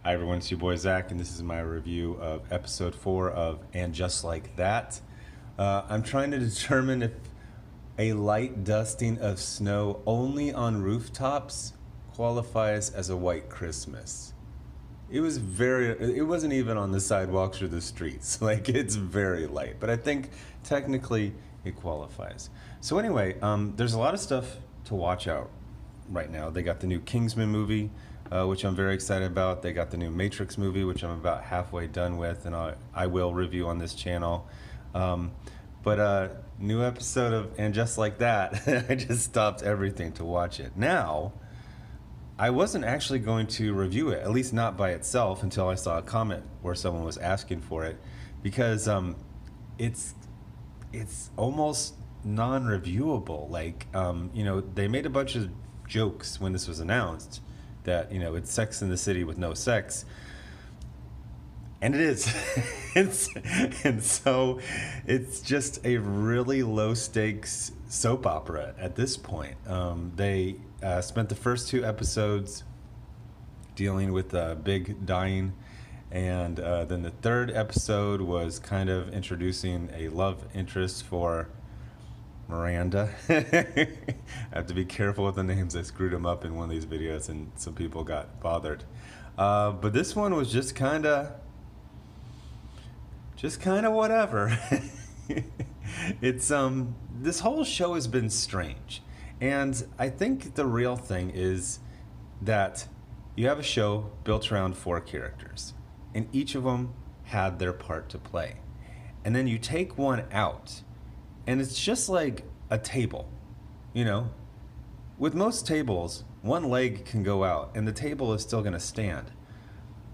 Hi everyone, it's your boy Zach, and this is my review of episode 4 of And Just Like That. I'm trying to determine if a light dusting of snow only on rooftops qualifies as a white Christmas. It wasn't even on the sidewalks or the streets. Like, it's very light, but I think technically it qualifies. So anyway, there's a lot of stuff to watch out right now. They got the new Kingsman movie, which I'm very excited about. They got the new Matrix movie, which I'm about halfway done with, and I will review on this channel. But new episode of And Just Like That, I just stopped everything to watch it. Now, I wasn't actually going to review it, at least not by itself, until I saw a comment where someone was asking for it, because it's almost non-reviewable. Like, they made a bunch of jokes when this was announced that, it's Sex in the City with no sex. And it is. And so it's just a really low stakes soap opera at this point. They spent the first 2 episodes dealing with Big dying. And then the 3rd episode was kind of introducing a love interest for Miranda. I have to be careful with the names. I screwed them up in one of these videos and some people got bothered. But this one was just kind of whatever. It's this whole show has been strange. And I think the real thing is that you have a show built around 4 characters, and each of them had their part to play. And then you take one out, and it's just like a table, With most tables, one leg can go out, and the table is still going to stand.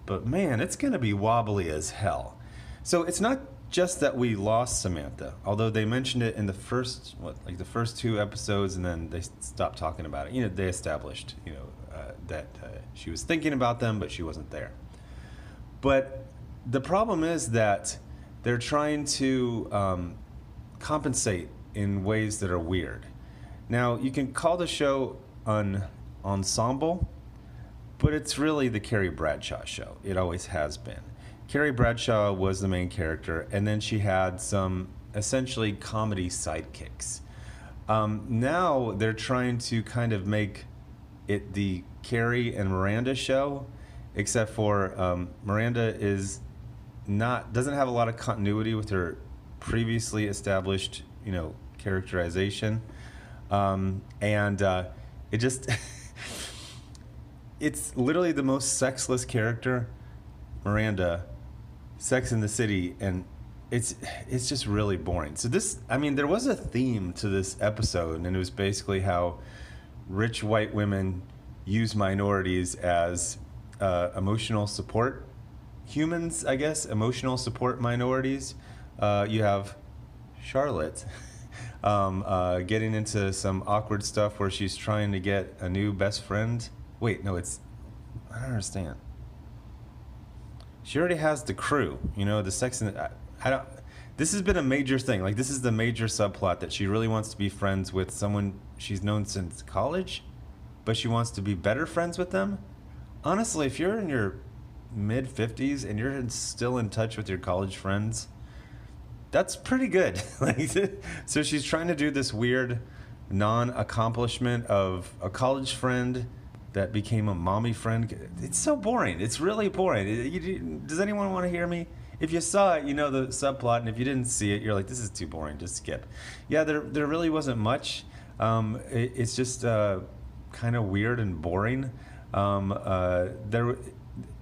But man, it's going to be wobbly as hell. So it's not just that we lost Samantha, although they mentioned it in the first 2 episodes, and then they stopped talking about it. They established, that she was thinking about them, but she wasn't there. But the problem is that they're trying to compensate in ways that are weird. Now, you can call the show an ensemble, but it's really the Carrie Bradshaw show. It always has been. Carrie Bradshaw was the main character, and then she had some essentially comedy sidekicks. Now they're trying to kind of make it the Carrie and Miranda show, except for Miranda doesn't have a lot of continuity with her previously established, characterization, and it just it's literally the most sexless character, Miranda, Sex in the City, and it's just really boring. So there was a theme to this episode, and it was basically how rich white women use minorities as emotional support humans, I guess, emotional support minorities. You have Charlotte getting into some awkward stuff where she's trying to get a new best friend. Wait, no, I don't understand. She already has the crew, the sex and I don't. This has been a major thing. Like, this is the major subplot, that she really wants to be friends with someone she's known since college, but she wants to be better friends with them. Honestly, if you're in your mid-50s and you're still in touch with your college friends, that's pretty good. So she's trying to do this weird non-accomplishment of a college friend that became a mommy friend. It's so boring. It's really boring. Does anyone want to hear me? If you saw it, you know the subplot, and if you didn't see it, you're like, this is too boring, just skip. Yeah, there really wasn't much. It's just kind of weird and boring.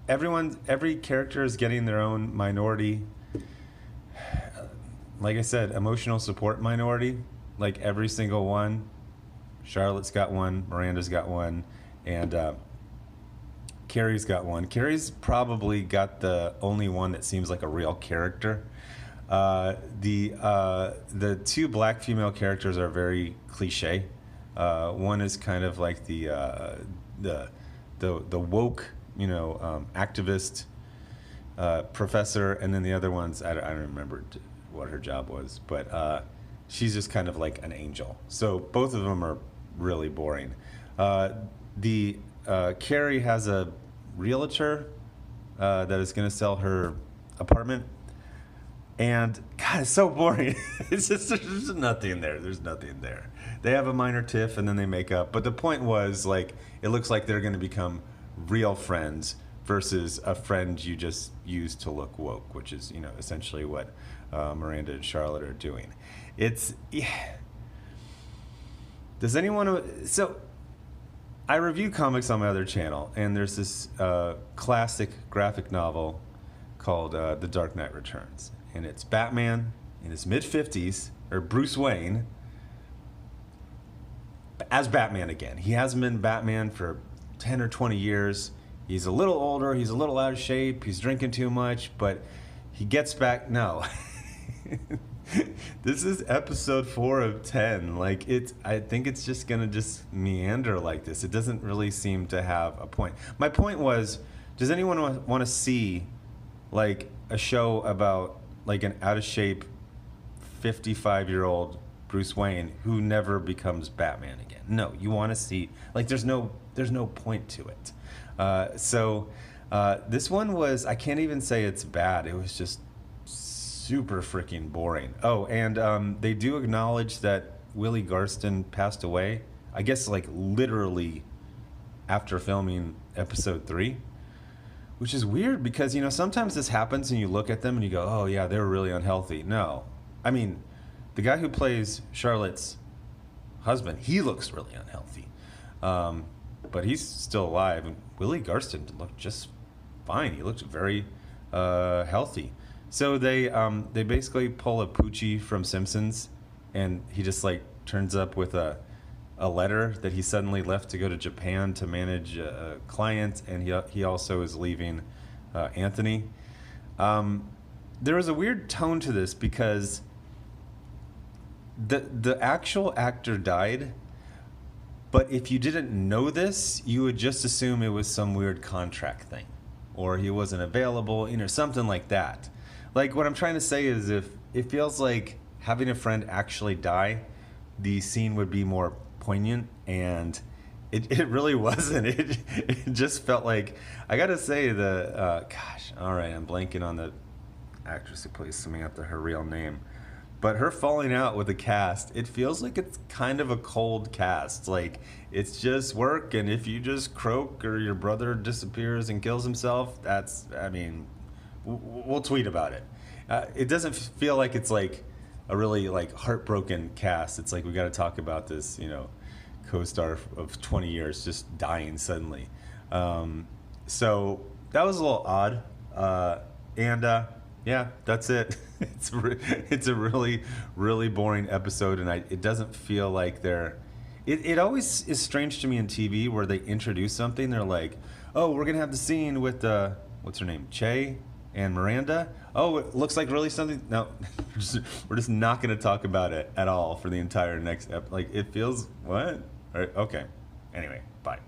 Every character is getting their own minority. Like I said, emotional support minority. Like, every single one. Charlotte's got one, Miranda's got one, and Carrie's got one. Carrie's probably got the only one that seems like a real character. The 2 black female characters are very cliche. One is kind of like the woke, activist professor, and then the other one's I don't remember what her job was, but she's just kind of like an angel. So both of them are really boring. The Carrie has a realtor that is going to sell her apartment. And God, it's so boring. It's just there's nothing there. There's nothing there. They have a minor tiff and then they make up. But the point was, like, it looks like they're going to become real friends versus a friend you just use to look woke, which is, essentially what Miranda and Charlotte are doing. Yeah. Does anyone? So I review comics on my other channel, and there's this classic graphic novel called The Dark Knight Returns. And it's Batman in his mid-50s, or Bruce Wayne, as Batman again. He hasn't been Batman for 10 or 20 years. He's a little older, he's a little out of shape, he's drinking too much, but he gets back. No. This is episode 4 of 10. Like, I think it's just gonna just meander like this. It doesn't really seem to have a point. My point was, does anyone want to see, like, a show about, like, an out-of-shape 55-year-old Bruce Wayne who never becomes Batman again? No, you want to see, like, there's no point to it. So this one was, I can't even say it's bad. It was just super freaking boring. Oh, and they do acknowledge that Willie Garson passed away, I guess, like, literally after filming episode 3. Which is weird because, sometimes this happens and you look at them and you go, oh, yeah, they're really unhealthy. No. I mean, the guy who plays Charlotte's husband, he looks really unhealthy. But he's still alive. And Willie Garson looked just fine. He looked very healthy. So they basically pull a Poochie from Simpsons, and he just, like, turns up with a letter that he suddenly left to go to Japan to manage a client, and he also is leaving Anthony. There was a weird tone to this because the actual actor died, but if you didn't know this, you would just assume it was some weird contract thing, or he wasn't available, something like that. Like, what I'm trying to say is, if it feels like having a friend actually die, the scene would be more poignant, and it really wasn't. It just felt like, I gotta say, all right, I'm blanking on the actress who plays Samantha, her real name, but her falling out with the cast, it feels like it's kind of a cold cast. Like, it's just work, and if you just croak or your brother disappears and kills himself, we'll tweet about it. It doesn't feel like it's like a really, like, heartbroken cast. It's like, we got to talk about this, co-star of 20 years just dying suddenly. So that was a little odd. Yeah, that's it. It's a really, really boring episode, and it doesn't feel like it always is strange to me in TV where they introduce something. They're like, oh, we're going to have the scene with, what's her name? Che and Miranda. Oh, it looks like really something. No, we're just not going to talk about it at all for the entire next episode. Like, it feels, what? All right, okay. Anyway, bye.